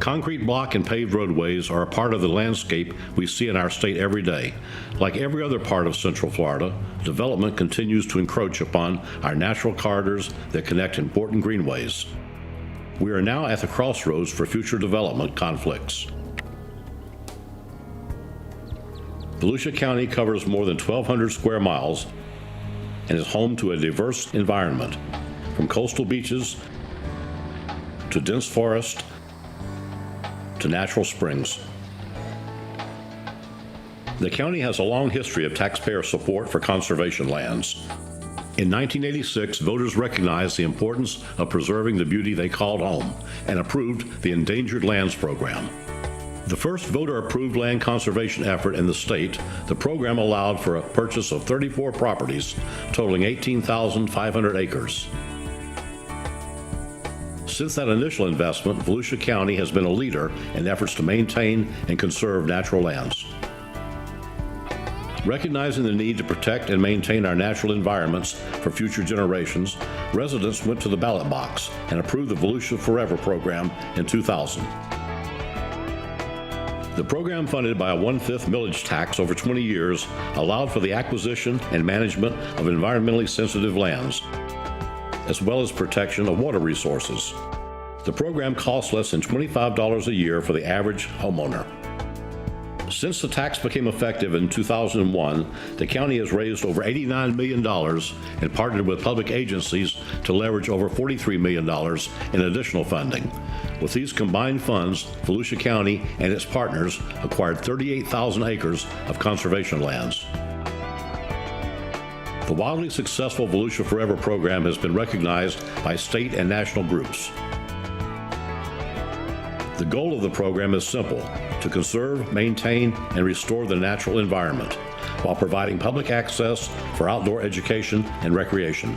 Concrete block and paved roadways are a part of the landscape we see in our state every day. Like every other part of Central Florida, development continues to encroach upon our natural corridors that connect important greenways. We are now at the crossroads for future development conflicts. Volusia County covers more than 1,200 square miles and is home to a diverse environment, from coastal beaches to dense forest to natural springs. The county has a long history of taxpayer support for conservation lands. In 1986, voters recognized the importance of preserving the beauty they called home and approved the Endangered Lands Program. The first voter-approved land conservation effort in the state, the program allowed for a purchase of 34 properties totaling 18,500 acres. Since that initial investment, Volusia County has been a leader in efforts to maintain and conserve natural lands. Recognizing the need to protect and maintain our natural environments for future generations, residents went to the ballot box and approved the Volusia Forever program in 2000. The program, funded by a 1/5 millage tax over 20 years, allowed for the acquisition and management of environmentally sensitive lands, as well as protection of water resources. The program costs less than $25 a year for the average homeowner. Since the tax became effective in 2001, the county has raised over $89 million and partnered with public agencies to leverage over $43 million in additional funding. With these combined funds, Volusia County and its partners acquired 38,000 acres of conservation lands. The wildly successful Volusia Forever program has been recognized by state and national groups. The goal of the program is simple: to conserve, maintain, and restore the natural environment while providing public access for outdoor education and recreation.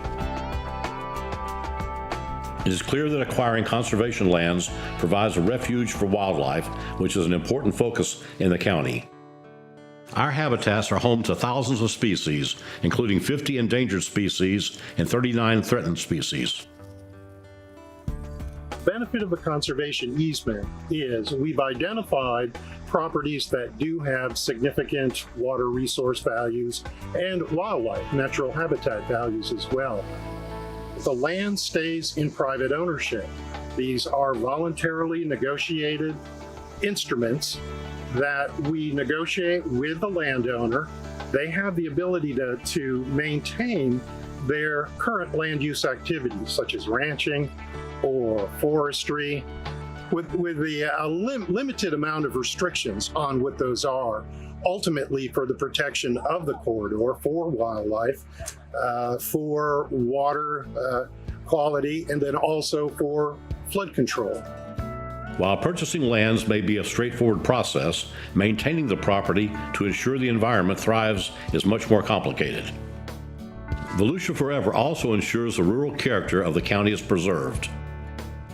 It is clear that acquiring conservation lands provides a refuge for wildlife, which is an important focus in the county. Our habitats are home to thousands of species, including 50 endangered species and 39 threatened species. The benefit of a conservation easement is we've identified properties that do have significant water resource values and wildlife, natural habitat values as well. The land stays in private ownership. These are voluntarily negotiated instruments that we negotiate with the landowner. They have the ability to maintain their current land use activities, such as ranching or forestry, with a limited amount of restrictions on what those are, ultimately for the protection of the corridor, for wildlife, for water quality, and then also for flood control. While purchasing lands may be a straightforward process, maintaining the property to ensure the environment thrives is much more complicated. Volusia Forever also ensures the rural character of the county is preserved.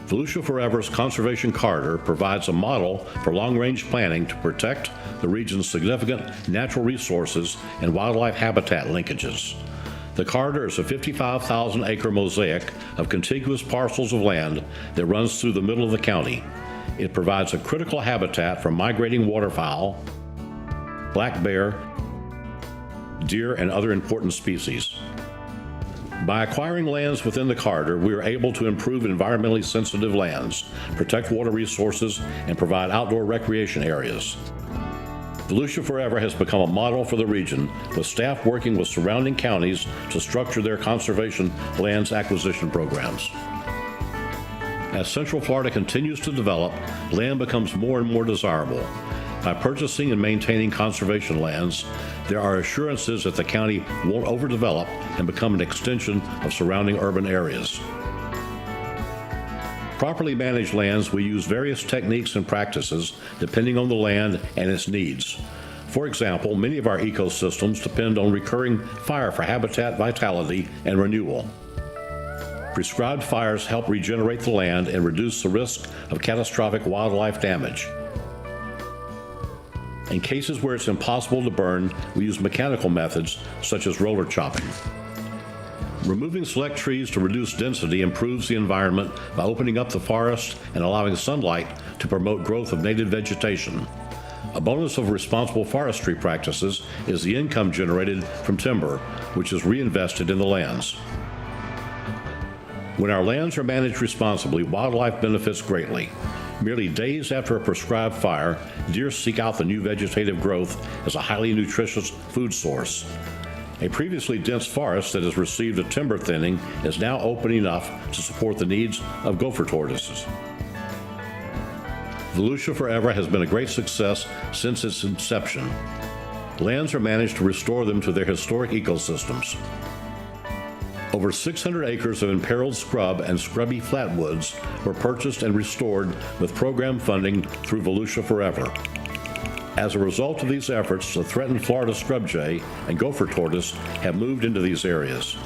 Volusia Forever's conservation corridor provides a model for long-range planning to protect the region's significant natural resources and wildlife habitat linkages. The corridor is a 55,000-acre mosaic of contiguous parcels of land that runs through the middle of the county. It provides a critical habitat for migrating waterfowl, black bear, deer, and other important species. By acquiring lands within the corridor, we are able to improve environmentally sensitive lands, protect water resources, and provide outdoor recreation areas. Volusia Forever has become a model for the region, with staff working with surrounding counties to structure their conservation lands acquisition programs. As Central Florida continues to develop, land becomes more and more desirable. By purchasing and maintaining conservation lands, there are assurances that the county won't overdevelop and become an extension of surrounding urban areas. Properly managed lands, we use various techniques and practices depending on the land and its needs. For example, many of our ecosystems depend on recurring fire for habitat vitality and renewal. Prescribed fires help regenerate the land and reduce the risk of catastrophic wildlife damage. In cases where it's impossible to burn, we use mechanical methods such as roller chopping. Removing select trees to reduce density improves the environment by opening up the forest and allowing sunlight to promote growth of native vegetation. A bonus of responsible forestry practices is the income generated from timber, which is reinvested in the lands. When our lands are managed responsibly, wildlife benefits greatly. Merely days after a prescribed fire, deer seek out the new vegetative growth as a highly nutritious food source. A previously dense forest that has received a timber thinning is now open enough to support the needs of gopher tortoises. Volusia Forever has been a great success since its inception. Lands are managed to restore them to their historic ecosystems. Over 600 acres of imperiled scrub and scrubby flatwoods were purchased and restored with program funding through Volusia Forever. As a result of these efforts, the threatened Florida scrub jay and gopher tortoise have moved into these areas.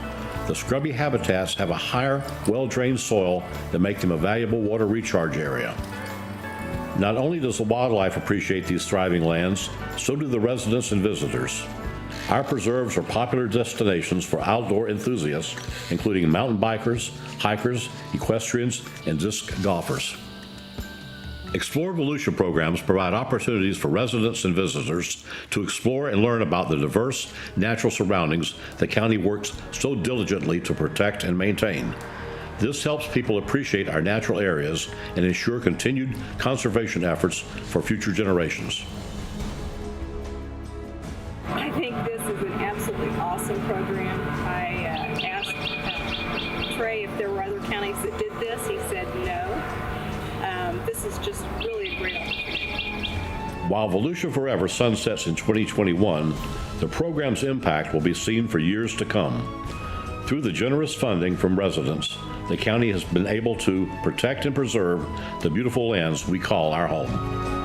The scrubby habitats have a higher, well-drained soil that make them a valuable water recharge area. Not only does the wildlife appreciate these thriving lands, so do the residents and visitors. Our preserves are popular destinations for outdoor enthusiasts, including mountain bikers, hikers, equestrians, and disc golfers. Explore Volusia programs provide opportunities for residents and visitors to explore and learn about the diverse natural surroundings the county works so diligently to protect and maintain. This helps people appreciate our natural areas and ensure continued conservation efforts for future generations. I think this is an absolutely awesome program. I asked Trey if there were other counties that did this. He said no. This is just really a great opportunity. While Volusia Forever sunsets in 2021, the program's impact will be seen for years to come. Through the generous funding from residents, the county has been able to protect and preserve the beautiful lands we call our home.